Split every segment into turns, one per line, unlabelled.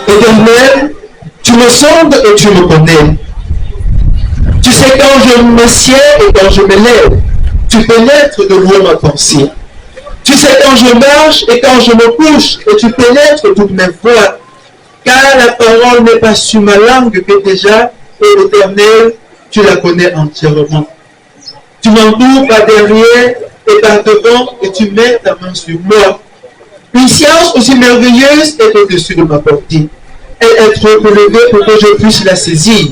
Éternel, tu me sondes et tu me connais. Tu sais quand je m'assieds et quand je me lève. Tu pénètres de loin ma pensée. Tu sais quand je marche et quand je me couche, et tu pénètres toutes mes voies. Car la parole n'est pas sur ma langue que déjà, et l'Éternel, tu la connais entièrement. Tu m'entoures par derrière et par devant, et tu mets ta main sur moi. Une science aussi merveilleuse est au-dessus de ma portée. Elle est trop élevée pour que je puisse la saisir.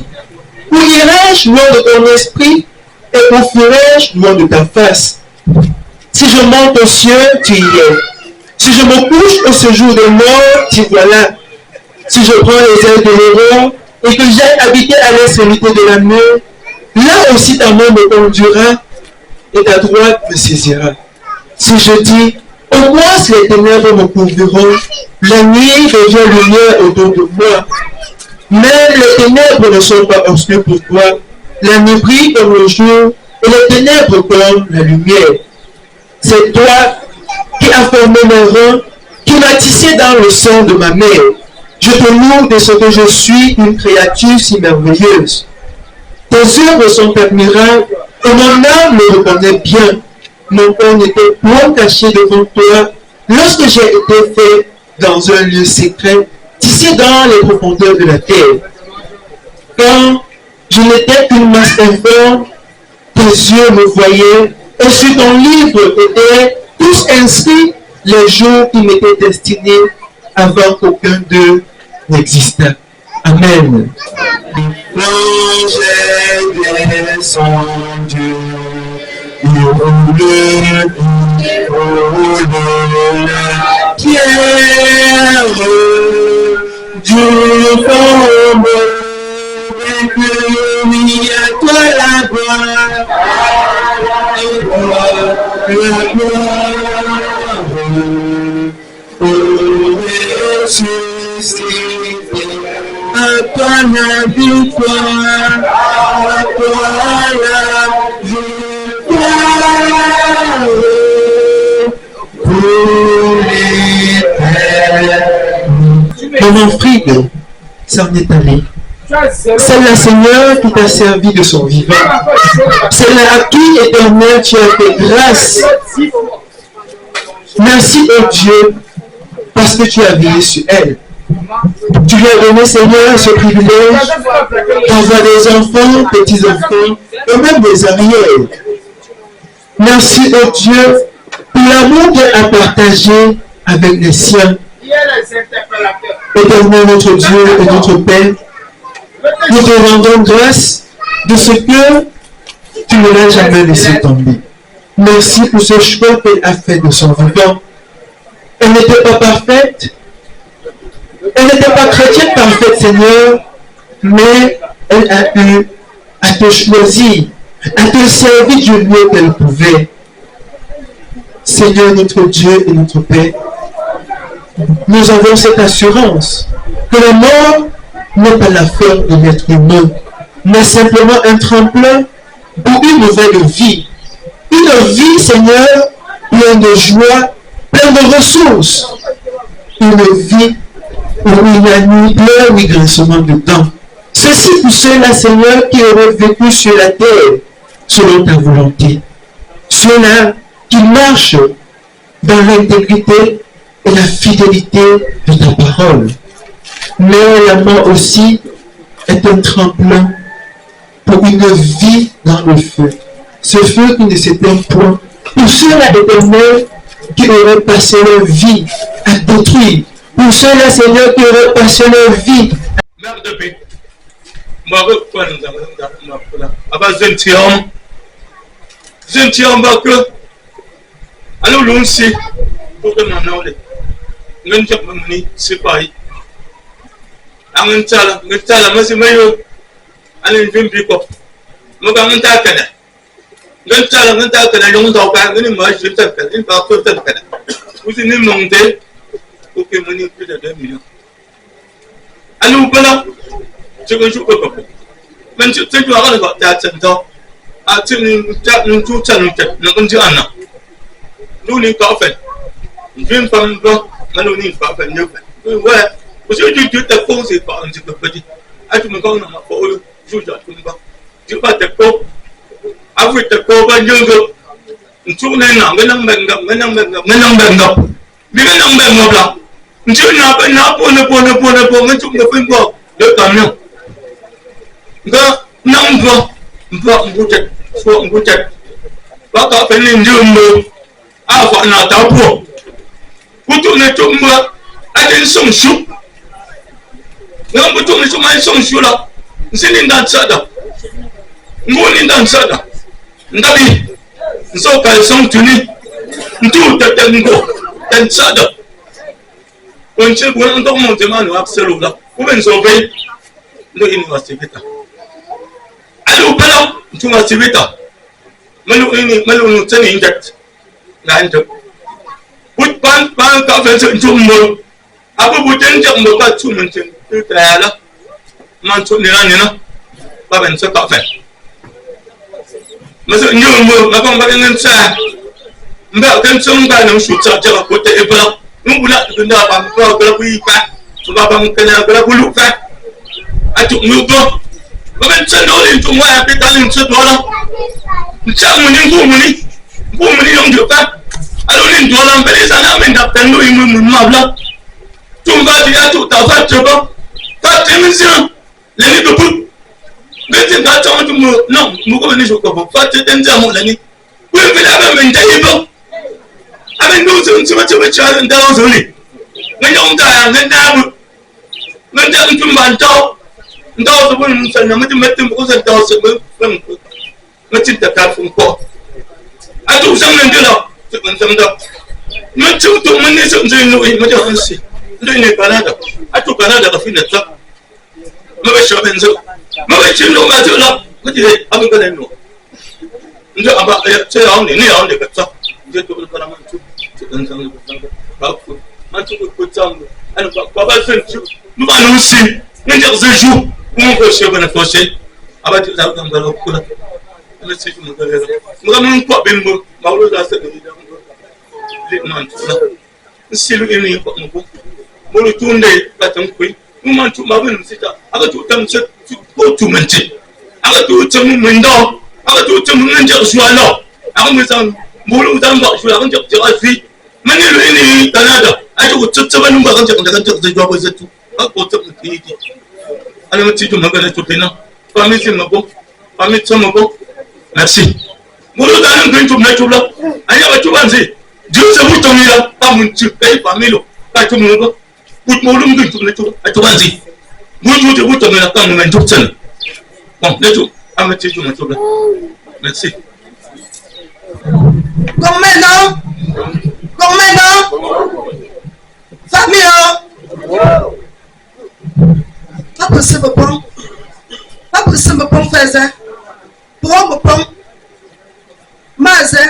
Où irai-je loin de ton esprit, et où fuirai-je loin de ta face? Si je monte aux cieux, tu y es. Si je me couche au séjour de mort, tu voilà. Si je prends les ailes de l'aurore et que j'aille habiter à l'extrémité de la mer, Là aussi ta main me conduira et ta droite me saisira. Si je dis, au moins les ténèbres me couvriront, la nuit devient lumière autour de moi. Mais les ténèbres ne sont pas obscures pour toi. La nuit brille comme le jour et les ténèbres comme la lumière. C'est toi qui as formé mes reins, qui m'as tissé dans le sang de ma mère. Je te loue de ce que je suis une créature si merveilleuse. Tes œuvres sont admirables et mon âme le reconnaît bien. Mon corps n'était point caché devant toi lorsque j'ai été fait dans un lieu secret, tissé dans les profondeurs de la terre. Quand je n'étais qu'une masse informe, tes yeux me voyaient et sur ton livre étaient tous inscrits les jours qui m'étaient destinés avant qu'aucun d'eux n'existât. Amen.
L'ange est descendu, il roule la pierre du tombeau, et lui à toi la gloire, la gloire, pour ressusciter. À toi la victoire, à toi la victoire, pour l'éternité.
Mon Fried s'en est allé. C'est le Seigneur qui t'a servi de son vivant. C'est à qui, Éternel, tu as fait grâce. Merci, oh Dieu, parce que tu as veillé sur elle. Tu lui as donné, Seigneur, ce privilège d'avoir des enfants, petits-enfants, et même des arrières. Merci, oh Dieu, pour l'amour qu'elle a partagé avec les siens. Éternel, notre Dieu et notre Père, nous te rendons grâce de ce que tu ne l'as jamais laissé tomber. Merci pour ce choix qu'elle a fait de son vivant. Elle n'était pas parfaite. Elle n'était pas chrétienne parfaite, Seigneur, mais elle a eu à te choisir, à te servir du mieux qu'elle pouvait. Seigneur, notre Dieu et notre Père, nous avons cette assurance que la mort n'est pas la fin de l'être humain, mais simplement un tremplin pour une nouvelle vie. Une vie, Seigneur, pleine de joie, pleine de ressources. Une vie où il n'y a ni pleurs ni grincement de dents. Ceci pour ceux-là, Seigneur, qui auraient vécu sur la terre selon ta volonté. Ceux-là qui marchent dans l'intégrité et la fidélité de ta parole. Mais la mort aussi est un tremplin pour une vie dans le feu. Ce feu qui ne s'éteint point. Pour ceux-là, Éternel, qui auraient passé leur vie à détruire. Pour ceux-là, Seigneur, qui auraient passé leur vie
ok, money plus de 2 millions. Allô, voilà, je vais jouer au peu. Même si tu as un gars, tu as 100 ans, tu as un tout ça, nous avons nous n'y pas fait. Je ne femme pas, nous n'y pas fait. Ouais, parce que tu te poses pas un petit peu petit. Ah, tu me connais, ma folle, je joue à tout le monde. Tu vas te couper. Avec te couper, je veux. Tu n'es pas, mais non, tu n'as pas pour mais tu ne fais pas de camion. Non, pas un boutet. Pas qu'à faire une jumbo. Ah, on a ta peau. Vous tournez tout le monde. Allez, son chou. Non, vous tournez tout le monde, son chou là. C'est une dansada. Nous, une dansada. Ndabi. Nous sommes calçons tunis. Tout est tango. Dansada. On se voit dans mon demande absolu là. Vous venez sauver l'université. Malu pala tuma sibita. Malu tani inject. Na inject. Put pan ka fense tummo. Abu buten jak mo ka tumuntin. Tayala. Man tu nina. Ba ben se ka fe. Maso nyumo ma kon ba ngin sa. Mba kan sum ba nang su cha ja ko te ebla. Nubula tunda ba ko ko wi pa. Tuba ba mo kana ko lu fa. Atu mugo. Ba ben se do in tu mo ya pe talin se do la. Cha mo ni ko mo ni yong de pa. Alo ni do la mbele sana men da tan no imu mu mabla. Tumba dia tu ta fa choba. Ta temission. Le ni do pu. Beti nga chama tu mu no mu ko ni shoko fa te tenza mu lani. We be la men dai bo. Aben no so so so cha nda so ni. Ngan yong ta ya ngan da mu. Ngan da tu man to. Ndo so bu mu san na mu metum ko sa do so bu. Mu tin ta ka fun ko. A tu sang nan de lo. Tu kan sam da. Mu tu tu mun ni so so no mu da hansi. Ndo ni Canada. A tu Canada ka fin ta. Mu be sho ben so. Mà bây giờ nó mà chưa lắm, cái gì đấy, anh có lên nữa. Giờ anh bảo, chơi áo này để cất sao? Giờ tôi có làm ăn chút, chỉ cần sang được bảo, mà chúng tôi có chăng? Anh bảo bao nhiêu chút, nó bảo nó xin, nên giờ giờ chú, cũng có xe bên đó xe, anh bảo chịu sao thằng đó cũng là, anh sẽ chịu một cái gì đó, mà mình qua bên bờ, bảo nó ra sẽ được gì đó, liệt man chút là, xin lỗi anh có một chút, một lúc tuần đây, cả tháng cuối. Mà chú bảo mình sẽ cho, anh chú tâm sự, chú chú mình chỉ, anh chú chấm mình đâu, anh chú chấm mình chợ xua đâu, anh mới sang mua lúc đang gọi xua anh chợ ai phi, mà như vậy này Canada, anh chú chấm anh lúc anh chợ gì cho bây giờ chú, anh có chấm cái gì, anh mới chỉ chú mình cái chú thế nào, và mình xem mà và mình chấm mà merci, mua lúc anh cái chú này chú là, anh nhớ chú ăn gì, chú sẽ mua trong này là, anh mình chụp cái và mình luôn, cái chú mình Bút mô lung đừng chụp lấy chú, anh chú ăn gì? Bút tầm này là tăng mình chụp chân. Vâng, lấy chú, anh mới chỉ chú mình chụp lấy. Merci.
Con mẹ nó? Phát mi hả? Phát bự sư bự bông phê ra. Bố bự bông. Mà ra.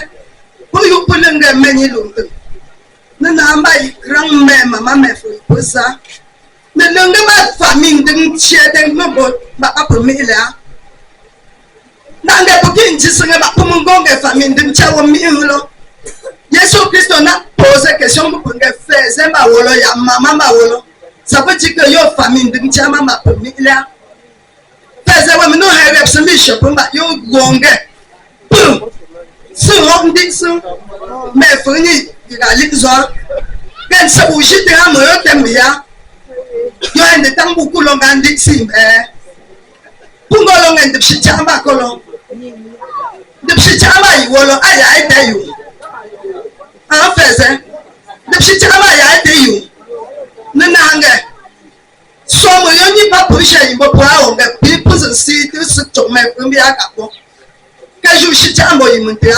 Bố yu bự lưng gà mẹ nhị lùng từng. Nên là mày răng mẹ mà má mẹ phụ bố xa. Nên lưng cái bác phá mình đừng chia đừng nó bột bác áp bố mỹ lẽ. Nàng đẹp bố kinh chỉ sưng bác bố mông gông cái phá mình đừng chia bố mỹ hư lô. Yesu Christo na pose question bố bố cái phê dê mà vô lô ya mà vô lô. Sa bố chỉ cơ yo phá mình đừng chia mà bố mỹ lẽ. Phê dê bố mình nó hay rep sân lý shop bố bác yo gông cái. Boom! Sư hông đi sư. Mẹ phụ nhị. Gà lịch gió gần sắp bù shit thì mới ở tem bìa yo anh để tăng bù long gan lịch sim bung go long anh đập shit chả ba long đập shit chả ba y wo long ai ai tay you phải thế đập shit chả ba ai tay you nên nàng cái so mới yo nhị ba bù shit bù bù ao cái people see thứ sự trộm mẹ cũng bia cả bố cái you shit chả bao nhiêu mình thế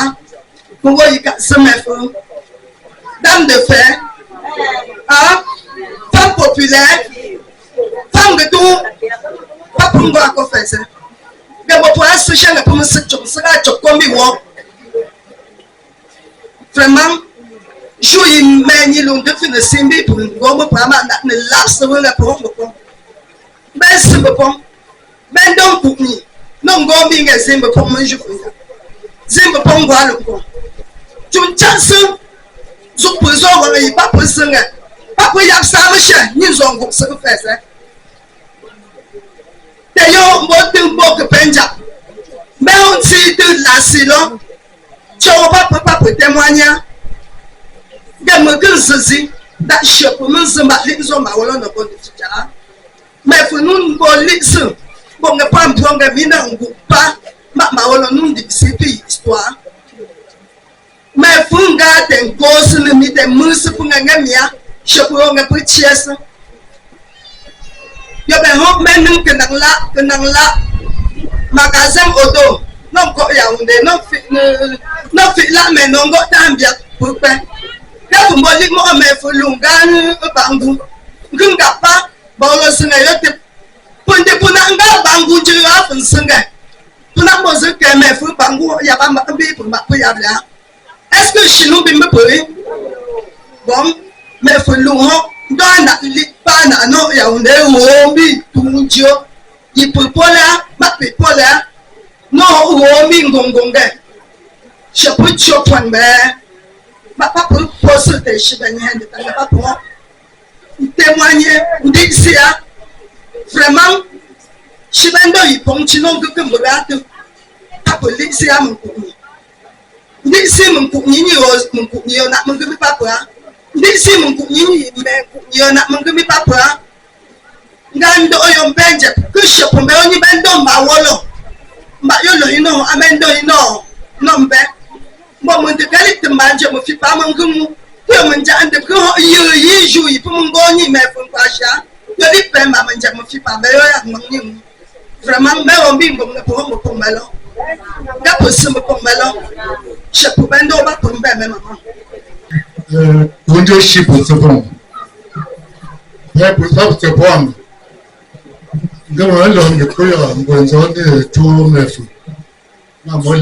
bung go y cả sớm mẹ phương dame de fer, femme populaire, femme de tout, pas pour moi qu'on fait ça. Mais bon, pour un sujet, mais pour me se comme il voit. Vraiment, je suis une manie longue de fin de simbi pour une gomme pour un man ne lâche sur le pont. Ben, c'est le pont. Ben, donc pour nous, non, gomme est zimbe pour moi, je fais ça. Zimbe pour moi, le pont. Tu me tiens zo pozo wala yi pa posenga pa po yap sa ma she ni zo ngok se fese te yo mo tin bo ke penja me on ti de la silo cho pa po témoigner de mo ke zizi da she po mo zamba li zo ma wala no ko ti ja me fu nun bo li su bo nga pa mpo nga mi na ngok pa ma wala nun di si pi histoire mais funga ten gosu le mi ten musu funga ngamia shopuro nga puchiesa yo be hok men kenang la magazin odo non ko ya unde non fi la men non go tambia pupe ka fumbo lik mo me fulunga bangu ngunga pa bawlo sunga yo te punde punanga bangu jiwa funsunga Pour la mose que mes fous bango, il y a pas ma bébé pour ma prière là. Est-ce que chez nous, bimbe pour bon, mais faut l'eau, dans la pas non, il y a un éomi, tout Dieu. Il peut pas là, ma peut pas là. Non, éomi ngongonga. Je peux te choper, ma papa peut poser des choses dans les mains de ta papa. Témoigner, dit ça. Vraiment, je vais me dire, non, que me regarde, pas pour dire ça, mon cournier. Dis si mon cournier, on a mon gars, papa. Dis si mon cournier, on a mon gars, papa. Gando, on benje, que je peux me dire, bendo, ma wolo. Ma yolo, you know, amendo, you know, non, ben. Bon, mon de qualité, ma je me fais pas mon gars. Pour mon jan de grand, il joue, pour mon goni, mais pour pas ça. Je dis pas, ma je me fais pas, mais vraiment, mais on bimbo, pour me pour melon. D'après ce me pour melon, je peux pas nous battre pour me maman.
Leadership is bon. Mais pour ça, c'est bon. Quand on a l'homme qui a un bon sens de tout le fou. Ma moi,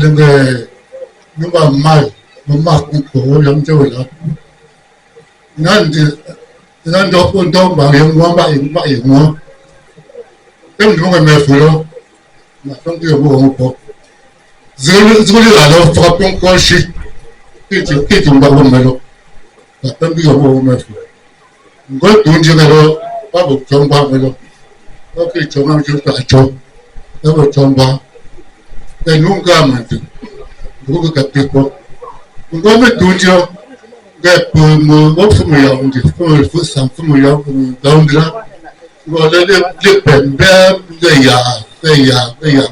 nous va mal, nous marquons pour l'homme de là. Nan do pun do ba yang mo tem no me fulo na ton que bo po zulu la do fa pon ko shi ti ba bo melo na ton que bo me fu ngo tun je lo ba bo chong ba melo o que chong am ju ta cho e bo chong ba e nunca ma tu bo ka te ko ngo me tun je pour me faire un peu de ça pour me donc là voilà les peines il y a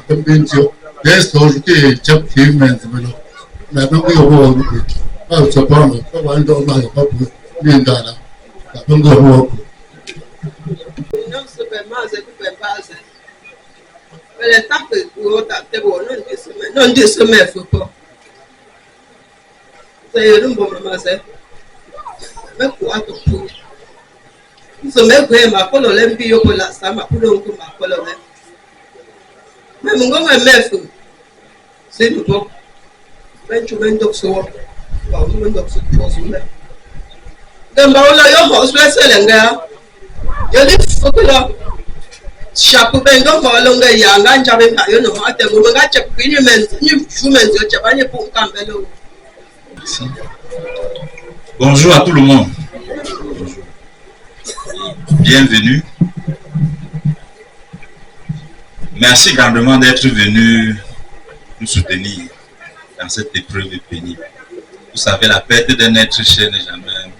comme bien sûr les choses que chaque film mais donc il y a pas ça pas on doit pas bien là donc non
c'est vraiment c'est pas ça mais le temps que vous t'es bon non de semaine faut pas c'est un bon moment c'est mais quoi tout so me gwe ma ko lo le mbi yo ko la sa ma ko lo ko ma ko lo le me mo ngo me mefu c'est tout bon ben tu ben donc so ba mo ben donc so ko so le dem ba la yo ho so se le nga yo li fo ko lo chapeau ben donc ba lo nga ya nga nja ben ka yo no ma te mo nga che ni men yo che ba ni pour kambelo.
Bonjour à tout le monde. Bienvenue. Merci grandement d'être venu nous soutenir dans cette épreuve pénible. Vous savez, la perte d'un être cher n'est jamais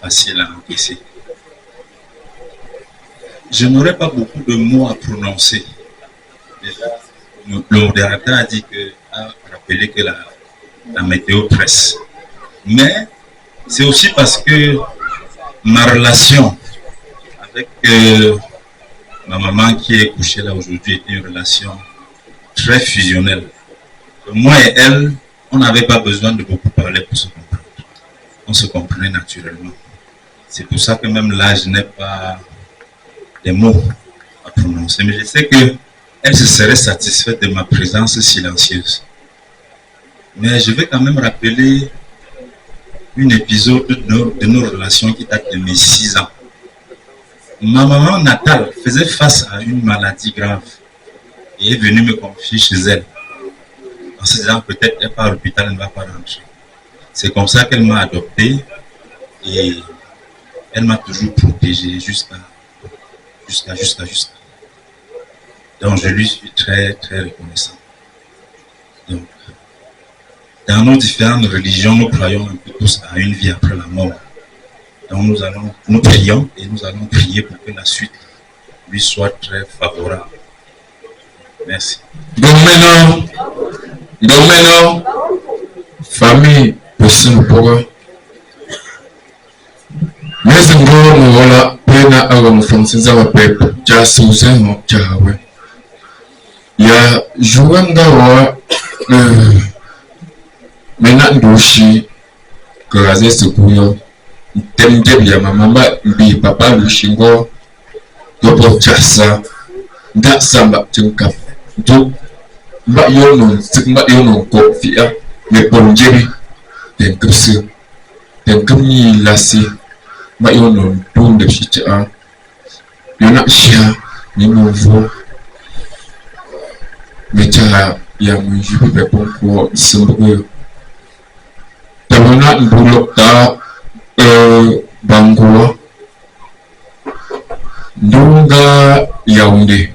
facile à encaisser. Je n'aurai pas beaucoup de mots à prononcer. Déjà, le modérateur a rappelé que la météo presse. Mais c'est aussi parce que ma relation avec ma maman qui est couchée là aujourd'hui était une relation très fusionnelle. Moi et elle, on n'avait pas besoin de beaucoup parler pour se comprendre. On se comprenait naturellement. C'est pour ça que même là, je n'ai pas des mots à prononcer. Mais je sais qu'elle se serait satisfaite de ma présence silencieuse. Mais je vais quand même rappeler un épisode de nos relations qui date de mes 6 ans. Ma maman natale faisait face à une maladie grave et est venue me confier chez elle. En se disant peut-être elle part à l'hôpital, elle ne va pas rentrer. C'est comme ça qu'elle m'a adopté et elle m'a toujours protégé jusqu'à. Donc je lui suis très très reconnaissant. Donc, dans nos différentes religions, nous croyons un peu tous à une vie après la mort. Donc nous prions et nous allons prier pour que la suite lui soit très favorable. Merci.
Donc maintenant, famille possible pour eux. Mais c'est bon, voilà, pena avant Francis à la paix, já Susan ou Jawe. Il y a Jouandawa, maintenant Douchi, que Razé se couille, thème de ya maman, bi papa Luchingo, Dopo Chassa, Datsamba, Tunka, Do, mbak yo non sik mbak yo non ko fi'a me bon jebi den kupse den kami lasi mbak yo non dun de shicha yo na shia ni mo vo mecha ya mo jibe be bon ko simbo tabona mbulok ta Bangoua Ndunga Yaoundé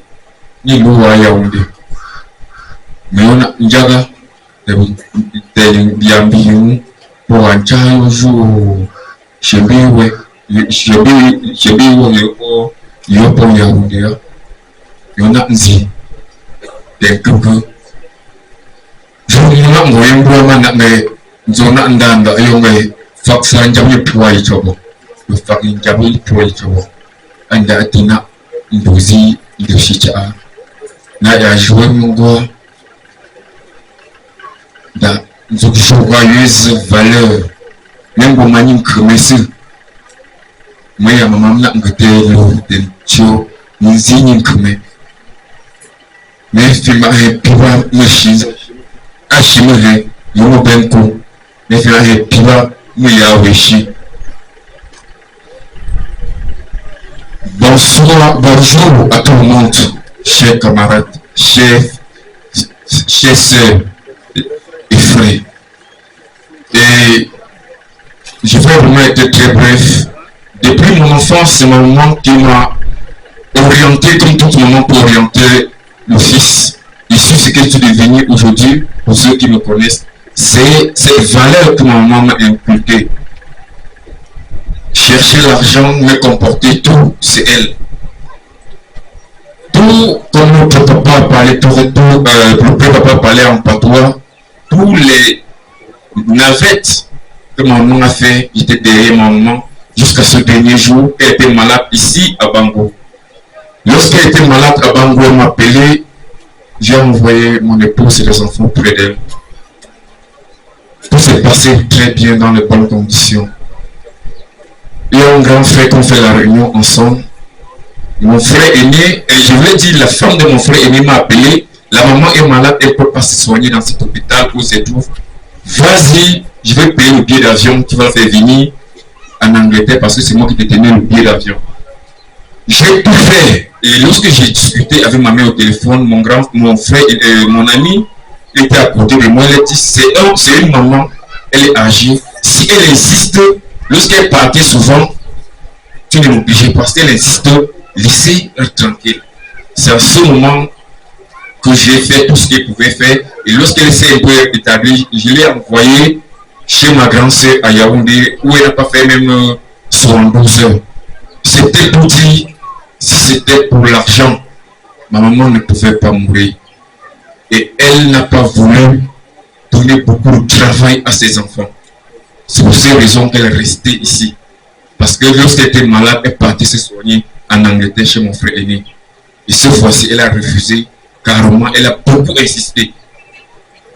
ni Loua Yaoundé mais on a Ndiaga de Biambiou pour un chai jour chebiwe yo pour Yaoundé on a Nzi de Kuku je ne moyen pour man mais zona ndanda yongai faksa jabi puai chobo fakin jabi puai chobo anda atina ndozi ndoshicha na ya joindre da joyeuse valeur même pour mani kremesi maya mama na ngate lo den cho nzini kreme mais fima he piwa machine ashimere yomo benko mais fima he piwa Bonjour à tout le monde, chers camarades, chers sœurs et frères. Et je vais vraiment être très bref. Depuis mon enfance, c'est mon maman qui m'a orienté, comme tout moment pour orienter le fils. Ici, ce que je suis devenu aujourd'hui, pour ceux qui me connaissent, c'est cette valeur que ma maman m'a inculquée. Chercher l'argent, me comporter, tout, c'est elle. Tout, comme notre papa parlait, le papa parlait en patois, tous les navettes que ma maman a fait, étaient derrière ma maman, jusqu'à ce dernier jour, elle était malade ici à Bango. Lorsqu'elle était malade à Bango, elle m'a appelé, j'ai envoyé mon épouse et les enfants près d'elle. Tout s'est passé très bien dans les bonnes conditions. Il y a un grand frère qu'on fait la réunion ensemble. Mon frère aîné, et je voulais dire, la femme de mon frère aîné m'a appelé. La maman est malade, elle ne peut pas se soigner dans cet hôpital où c'est tout. Vas-y, je vais payer le billet d'avion qui va le faire venir en Angleterre parce que c'est moi qui détenais le billet d'avion. J'ai tout fait. Et lorsque j'ai discuté avec ma mère au téléphone, mon frère, mon ami était à côté de moi. Elle a dit, c'est une maman, elle est âgée. Si elle insiste, lorsqu'elle partait souvent, tu ne l'obliges pas. Parce qu'elle insiste, laissez-elle tranquille. C'est à ce moment que j'ai fait tout ce qu'elle pouvait faire. Et lorsqu'elle s'est un peu établie, je l'ai envoyée chez ma grande sœur à Yaoundé, où elle n'a pas fait même 72 heures. C'était pour dire, si c'était pour l'argent, ma maman ne pouvait pas mourir. Et elle n'a pas voulu donner beaucoup de travail à ses enfants. C'est pour ces raisons qu'elle est restée ici. Parce que lorsqu'elle était malade, elle partait se soigner en Angleterre chez mon frère aîné. Et cette fois-ci, elle a refusé. Carrément, elle a beaucoup insisté.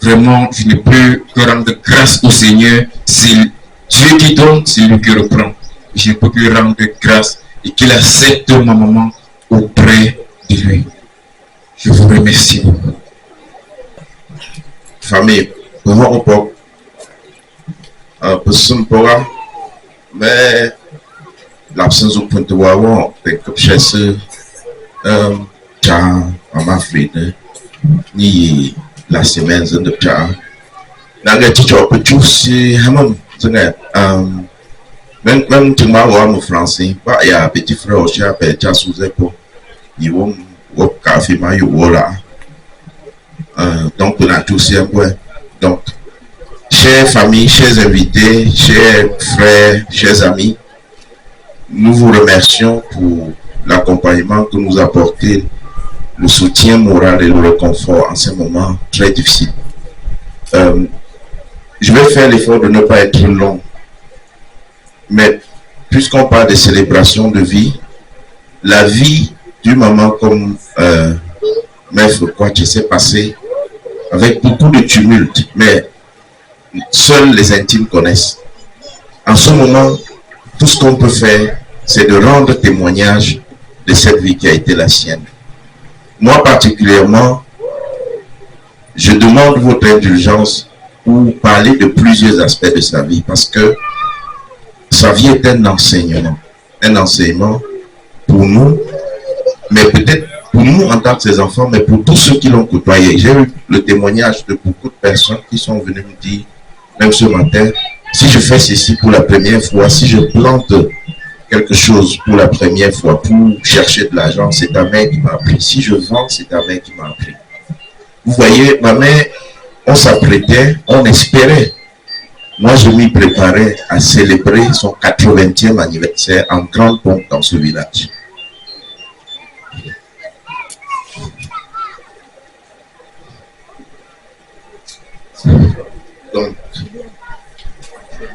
Vraiment, je ne peux que rendre grâce au Seigneur. C'est Dieu qui donne, c'est lui qui reprend. Je ne peux que rendre grâce et qu'il accepte ma maman auprès de lui. Je vous remercie beaucoup.
Famille, mais l'absence au point de voir, comme je sais, ma fille, ni la semaine de Pia. N'a tu as pu aussi, même tu m'as en français, il y a un petit frère au chien, Pia sous écho, ils vont au café, voilà. Donc, on a tous un point. Donc, chers familles, chers invités, chers frères, chers amis, nous vous remercions pour l'accompagnement que nous apportez, le soutien moral et le réconfort en ces moments très difficiles. Je vais faire l'effort de ne pas être long, mais puisqu'on parle de célébration de vie, la vie du moment comme Maître Kouachi s'est passé avec beaucoup de tumulte, mais seuls les intimes connaissent. En ce moment, tout ce qu'on peut faire, c'est de rendre témoignage de cette vie qui a été la sienne. Moi particulièrement, je demande votre indulgence pour parler de plusieurs aspects de sa vie, parce que sa vie est un enseignement pour nous, mais peut-être pour nous en tant que ses enfants, mais pour tous ceux qui l'ont côtoyé. J'ai eu le témoignage de beaucoup de personnes qui sont venues me dire, même ce matin, si je fais ceci pour la première fois, si je plante quelque chose pour la première fois, pour chercher de l'argent, c'est ta mère qui m'a appris. Si je vends, c'est ta mère qui m'a appris. Vous voyez, ma mère, on s'apprêtait, on espérait. Moi, je m'y préparais à célébrer son 80e anniversaire en grande pompe dans ce village.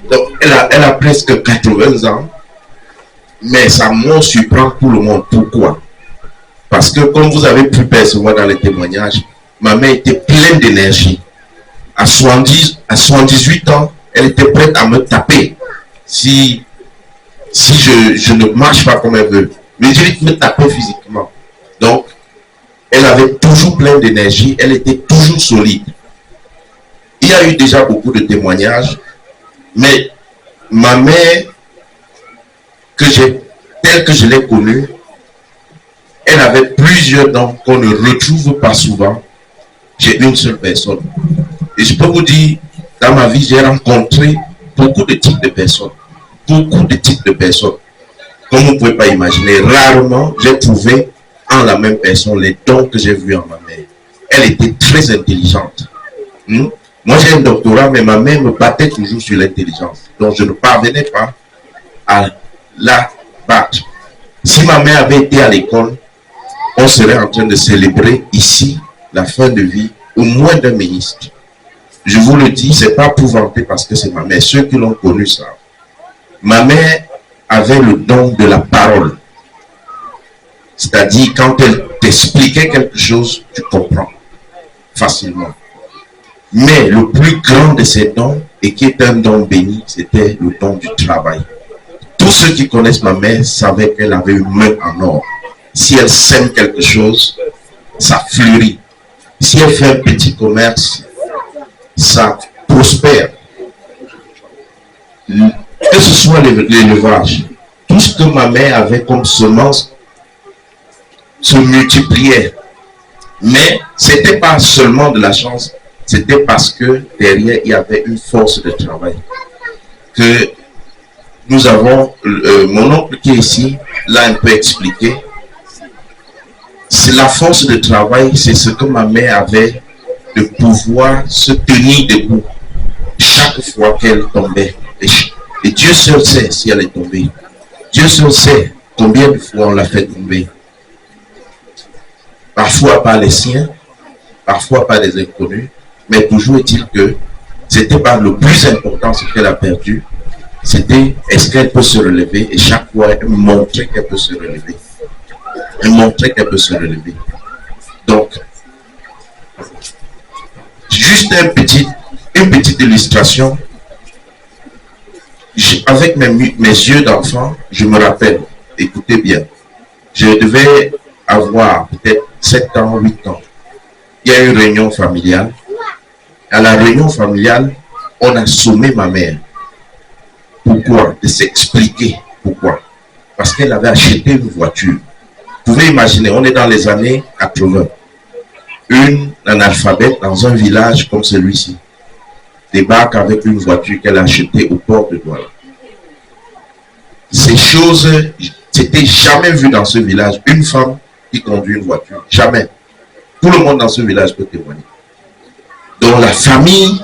Donc elle a presque 80 ans, mais sa mort surprend tout le monde. Pourquoi? Parce que, comme vous avez pu percevoir dans les témoignages, ma mère était pleine d'énergie. À 78 ans, elle était prête à me taper si je ne marche pas comme elle veut. Mais je vais me taper physiquement. Donc, elle avait toujours plein d'énergie, elle était toujours solide. Il y a eu déjà beaucoup de témoignages, mais ma mère, telle que je l'ai connue, elle avait plusieurs dents qu'on ne retrouve pas souvent chez une seule personne. Et je peux vous dire, dans ma vie, j'ai rencontré beaucoup de types de personnes. Beaucoup de types de personnes. Comme vous ne pouvez pas imaginer, rarement j'ai trouvé en la même personne les dons que j'ai vus en ma mère. Elle était très intelligente. Moi, j'ai un doctorat, mais ma mère me battait toujours sur l'intelligence. Donc, je ne parvenais pas à la battre. Si ma mère avait été à l'école, on serait en train de célébrer ici la fin de vie au moins d'un ministre. Je vous le dis, c'est pas pour vanter parce que c'est ma mère. Ceux qui l'ont connu savent. Ma mère avait le don de la parole. C'est-à-dire, quand elle t'expliquait quelque chose, tu comprends facilement. Mais le plus grand de ces dons, et qui est un don béni, c'était le don du travail. Tous ceux qui connaissent ma mère savaient qu'elle avait une main en or. Si elle sème quelque chose, ça fleurit. Si elle fait un petit commerce, ça prospère. Que ce soit l'élevage, tout ce que ma mère avait comme semence se multipliait. Mais ce n'était pas seulement de la chance, c'était parce que derrière, il y avait une force de travail. Que nous avons, mon oncle qui est ici, l'a un peu expliqué. C'est la force de travail, c'est ce que ma mère avait de pouvoir se tenir debout chaque fois qu'elle tombait. Et Dieu seul sait si elle est tombée. Dieu seul sait combien de fois on l'a fait tomber. Parfois par les siens, parfois par des inconnus, mais toujours est-il que c'était pas le plus important ce qu'elle a perdu. C'était est-ce qu'elle peut se relever, et chaque fois elle montrait qu'elle peut se relever. Elle montrait qu'elle peut se relever. Donc, juste une petite illustration. Avec mes yeux d'enfant, je me rappelle, écoutez bien, je devais avoir peut-être 7 ans, 8 ans. Il y a eu une réunion familiale. À la réunion familiale, on a sommé ma mère. Pourquoi? De s'expliquer pourquoi. Parce qu'elle avait acheté une voiture. Vous pouvez imaginer, on est dans les années 80. Une analphabète dans un village comme celui-ci débarque avec une voiture qu'elle a achetée au port de Douala. Ces choses, c'était jamais vu dans ce village. Une femme qui conduit une voiture, jamais. Tout le monde dans ce village peut témoigner. Donc la famille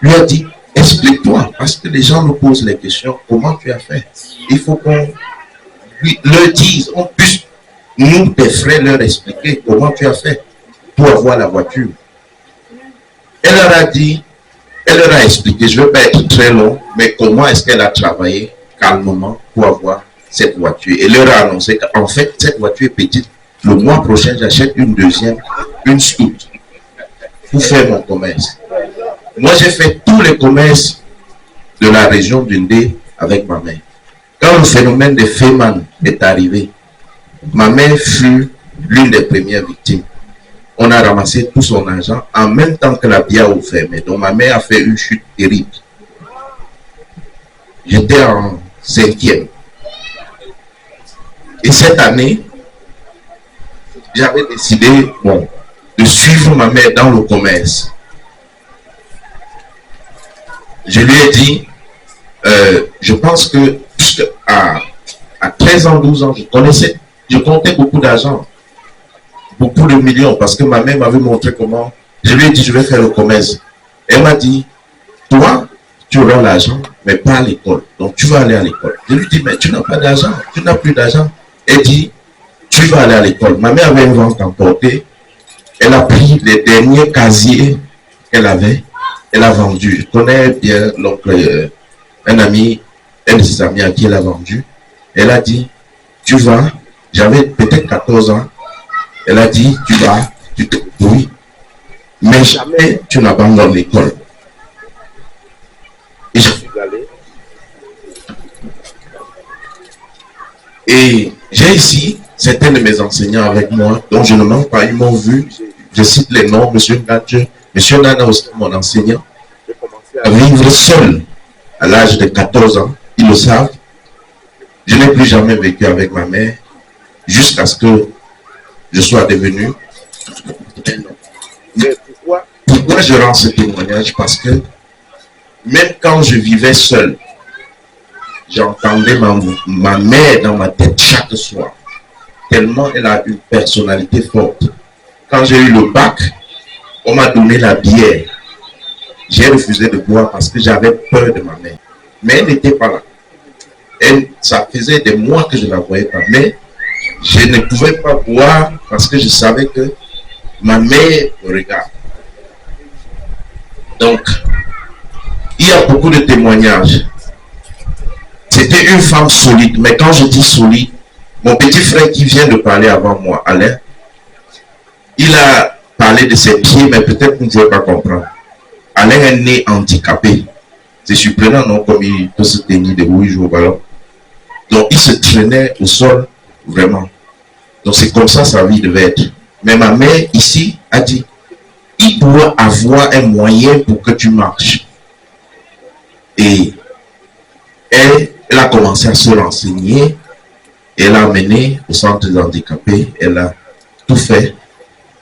lui a dit, explique-toi, parce que les gens nous posent les questions, comment tu as fait? Il faut qu'on leur dise, on puisse, nous, tes frères, leur expliquer comment tu as fait pour avoir la voiture. Elle leur a dit, elle leur a expliqué, je ne vais pas être très long, mais comment est-ce qu'elle a travaillé calmement pour avoir cette voiture. Et leur a annoncé qu'en fait, cette voiture est petite. Le mois prochain, j'achète une deuxième, une Scout, pour faire mon commerce. Moi, j'ai fait tous les commerces de la région d'Undé avec ma mère. Quand le phénomène de Feman est arrivé, ma mère fut l'une des premières victimes. on a ramassé tout son argent en même temps que la BIAO fermée. Donc ma mère a fait une chute terrible. J'étais en 5e. Et cette année, j'avais décidé de suivre ma mère dans le commerce. Je lui ai dit, je pense que à 13 ans, 12 ans, je comptais beaucoup d'argent, beaucoup de millions, parce que ma mère m'avait montré comment. Je lui ai dit, je vais faire le commerce. Elle m'a dit, toi, tu auras l'argent, mais pas à l'école. Donc tu vas aller à l'école. Je lui ai dit, mais tu n'as pas d'argent, tu n'as plus d'argent. Elle dit, tu vas aller à l'école. Ma mère avait une vente emportée. Elle a pris les derniers casiers qu'elle avait. Elle a vendu. Je connais bien l'oncle, un ami, un de ses amis à qui elle a vendu. Elle a dit, tu vas. J'avais peut-être 14 ans. Elle a dit, tu vas. Oui. Mais jamais tu n'abandonnes l'école. Et je suis allé. Et j'ai ici certains de mes enseignants avec moi, dont je ne manque pas, ils m'ont vu. Je cite les noms, M. Gadje, M. Nana aussi, mon enseignant. J'ai commencé à vivre seul à l'âge de 14 ans. Ils le savent. Je n'ai plus jamais vécu avec ma mère jusqu'à ce que je sois devenu un homme. Mais pourquoi je rends ce témoignage? Parce que même quand je vivais seul, j'entendais ma mère dans ma tête chaque soir. Tellement elle a une personnalité forte. Quand j'ai eu le bac, on m'a donné la bière. J'ai refusé de boire parce que j'avais peur de ma mère. Mais elle n'était pas là. Ça faisait des mois que je ne la voyais pas. Mais je ne pouvais pas boire parce que je savais que ma mère me regarde. Donc, il y a beaucoup de témoignages. C'était une femme solide. Mais quand je dis solide, mon petit frère qui vient de parler avant moi, Alain, il a parlé de ses pieds, mais peut-être vous ne pouvez pas comprendre. Alain est né handicapé. C'est surprenant, non, comme il peut se tenir debout, il joue au ballon. Donc, il se traînait au sol, vraiment. Donc, c'est comme ça sa vie devait être. Mais ma mère, ici, a dit, il doit avoir un moyen pour que tu marches. Et elle a commencé à se renseigner. Elle a amené au centre des handicapés. Elle a tout fait.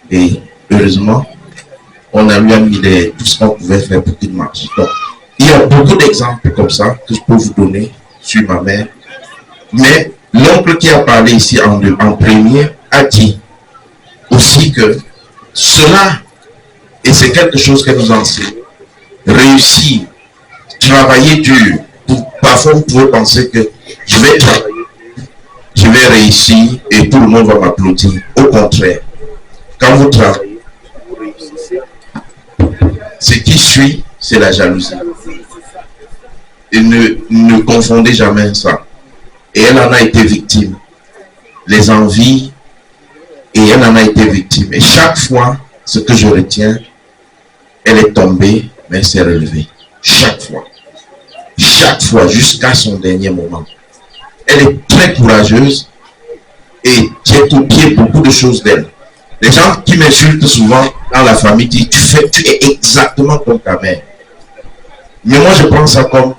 Et heureusement, on a lui a mis tout ce qu'on pouvait faire pour qu'il marche. Donc, il y a beaucoup d'exemples comme ça que je peux vous donner sur ma mère. Mais l'oncle qui a parlé ici en premier a dit aussi que cela, et c'est quelque chose que nous enseignons, réussir, travailler dur. Parfois, vous pouvez penser que je vais travailler, je vais réussir et tout le monde va m'applaudir. Au contraire, quand vous travaillez, vous réussissez. Ce qui suit, c'est la jalousie. Et ne confondez jamais ça. Et elle en a été victime. Les envies, et elle en a été victime. Et chaque fois, ce que je retiens, elle est tombée, mais elle s'est relevée. Chaque fois. Chaque fois, jusqu'à son dernier moment. Elle est très courageuse et j'ai copié beaucoup de choses d'elle. Les gens qui m'insultent souvent dans la famille disent, tu es exactement comme ta mère. Mais moi, je prends ça comme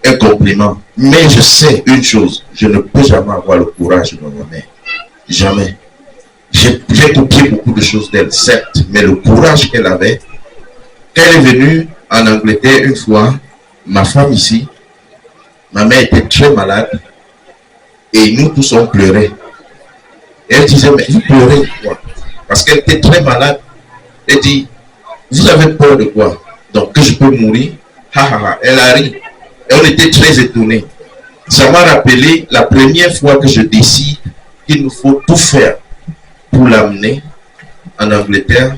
un compliment. Mais je sais une chose, je ne peux jamais avoir le courage de ma mère. Jamais. J'ai copié beaucoup de choses d'elle, certes, mais le courage qu'elle avait, quand elle est venue en Angleterre une fois, ma femme ici, ma mère était très malade et nous tous on pleurait. Et elle disait, mais vous pleurez quoi? Parce qu'elle était très malade. Elle dit, vous avez peur de quoi? Donc que je peux mourir? Elle a ri. Et on était très étonnés. Ça m'a rappelé la première fois que je décide qu'il nous faut tout faire pour l'amener en Angleterre,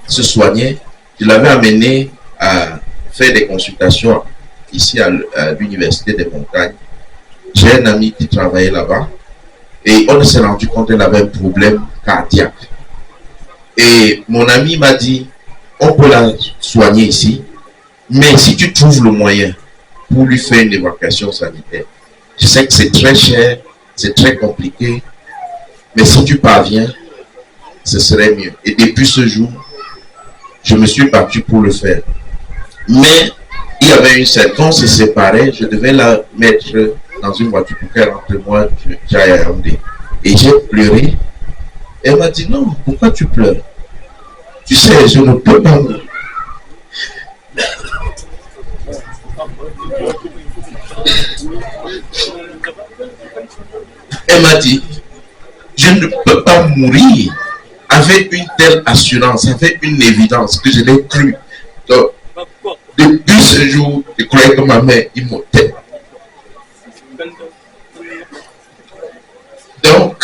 se soigner. Je l'avais amené à faire des consultations ici à l'Université des Montagnes. J'ai un ami qui travaillait là-bas et on s'est rendu compte qu'elle avait un problème cardiaque. Et mon ami m'a dit, on peut la soigner ici, mais si tu trouves le moyen pour lui faire une évacuation sanitaire, je sais que c'est très cher, c'est très compliqué, mais si tu parviens, ce serait mieux. Et depuis ce jour, je me suis battu pour le faire. Mais il y avait une scène, quand on se séparait, je devais la mettre dans une voiture pour qu'elle rentre moi, j'aille à Yaoundé. Et j'ai pleuré. Elle m'a dit, non, pourquoi tu pleures? Tu sais, je ne peux pas mourir. Elle m'a dit, je ne peux pas mourir avec une telle assurance, avec une évidence que je l'ai cru. Donc, depuis ce jour, je croyais que ma mère immortelle. Donc,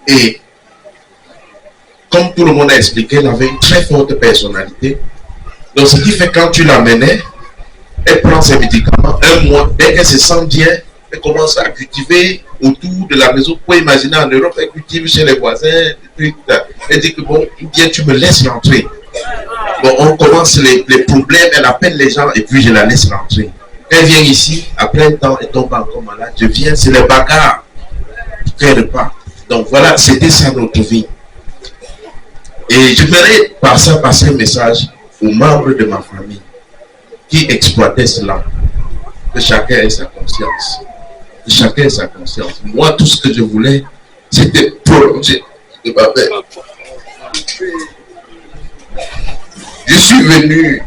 et comme tout le monde a expliqué, elle avait une très forte personnalité. Donc, ce qui fait quand tu l'amenais, elle prend ses médicaments, un mois, dès qu'elle se sent bien, elle commence à cultiver autour de la maison. Vous pouvez imaginer en Europe, elle cultive chez les voisins, des trucs. Elle dit que bon, bien tu me laisses rentrer. Bon, on commence les problèmes, elle appelle les gens et puis je la laisse rentrer. Elle vient ici, après un temps, elle tombe encore malade. Je viens, c'est les bagarres. Elle pas. Donc voilà, c'était ça notre vie. Et je voudrais passer un message aux membres de ma famille qui exploitaient cela. Que chacun ait sa conscience. Que chacun ait sa conscience. Moi, tout ce que je voulais, c'était prolonger de ma mère. Je suis venu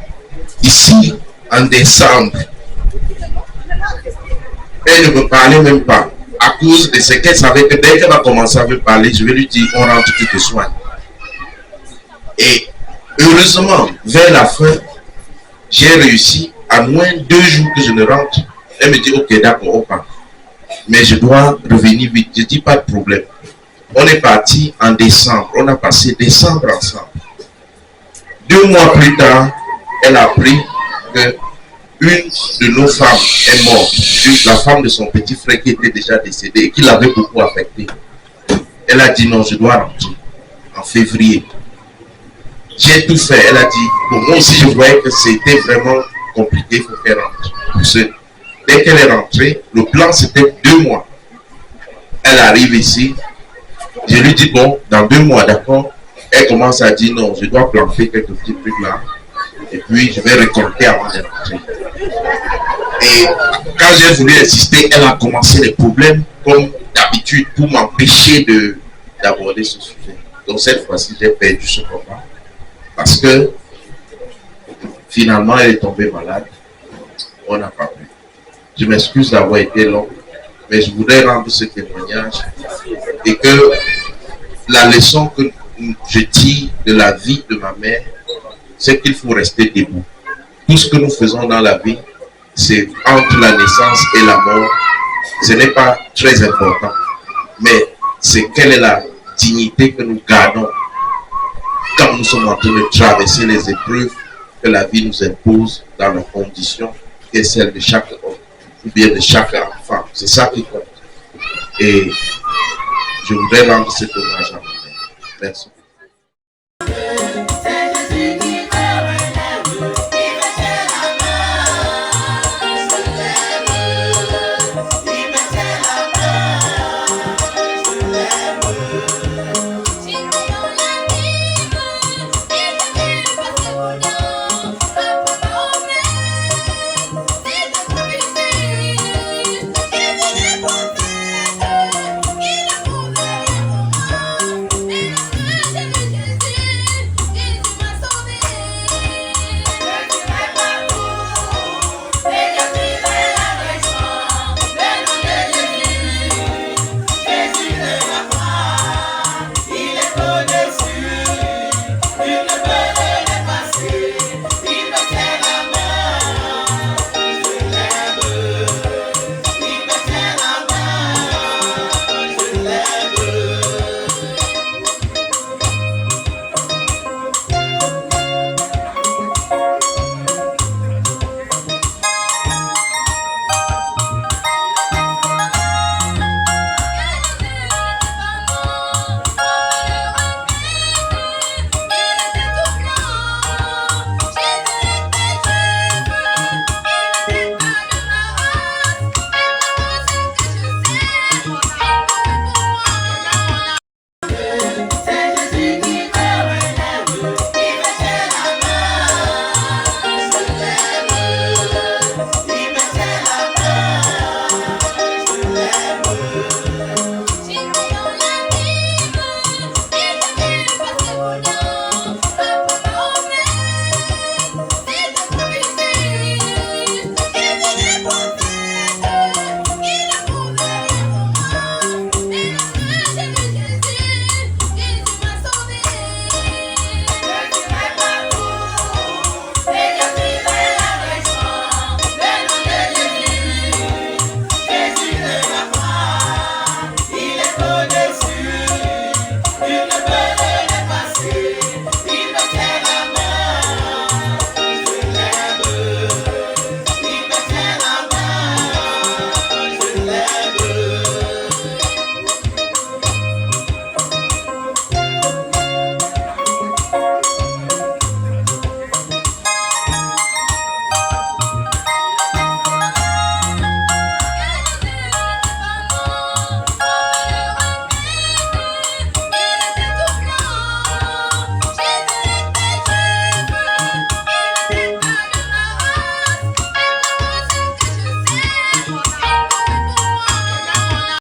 ici en décembre. Elle ne me parlait même pas. À cause de ce qu'elle savait que dès qu'elle va commencer à me parler, je vais lui dire, on rentre, tu te soignes. Et heureusement, vers la fin, j'ai réussi, à moins 2 jours que je ne rentre. Elle me dit, ok, d'accord, on part. Mais je dois revenir vite. Je dis, pas de problème. On est parti en décembre. On a passé décembre ensemble. 2 mois plus tard, elle a appris que une de nos femmes est morte. La femme de son petit frère qui était déjà décédé et qui l'avait beaucoup affecté. Elle a dit non, je dois rentrer en février. J'ai tout fait. Elle a dit, bon, moi aussi je voyais que c'était vraiment compliqué, il faut qu'elle rentre. Dès qu'elle est rentrée, le plan c'était 2 mois. Elle arrive ici. Je lui dis, bon, dans 2 mois, d'accord. Elle commence à dire non, je dois planter quelques petits trucs là. Et puis je vais récolter avant de rentrer. Et quand j'ai voulu insister, elle a commencé les problèmes comme d'habitude pour m'empêcher d'aborder ce sujet. Donc cette fois-ci, j'ai perdu ce combat. Parce que finalement, elle est tombée malade. On n'a pas pu. Je m'excuse d'avoir été long, mais je voudrais rendre ce témoignage et que la leçon que je tire de la vie de ma mère, c'est qu'il faut rester debout. Tout ce que nous faisons dans la vie, c'est entre la naissance et la mort. Ce n'est pas très important, mais c'est quelle est la dignité que nous gardons quand nous sommes en train de traverser les épreuves que la vie nous impose dans la condition qui est celle de chaque homme ou bien de chaque femme. C'est ça qui compte. Et je voudrais rendre cet hommage à ma mère. Merci.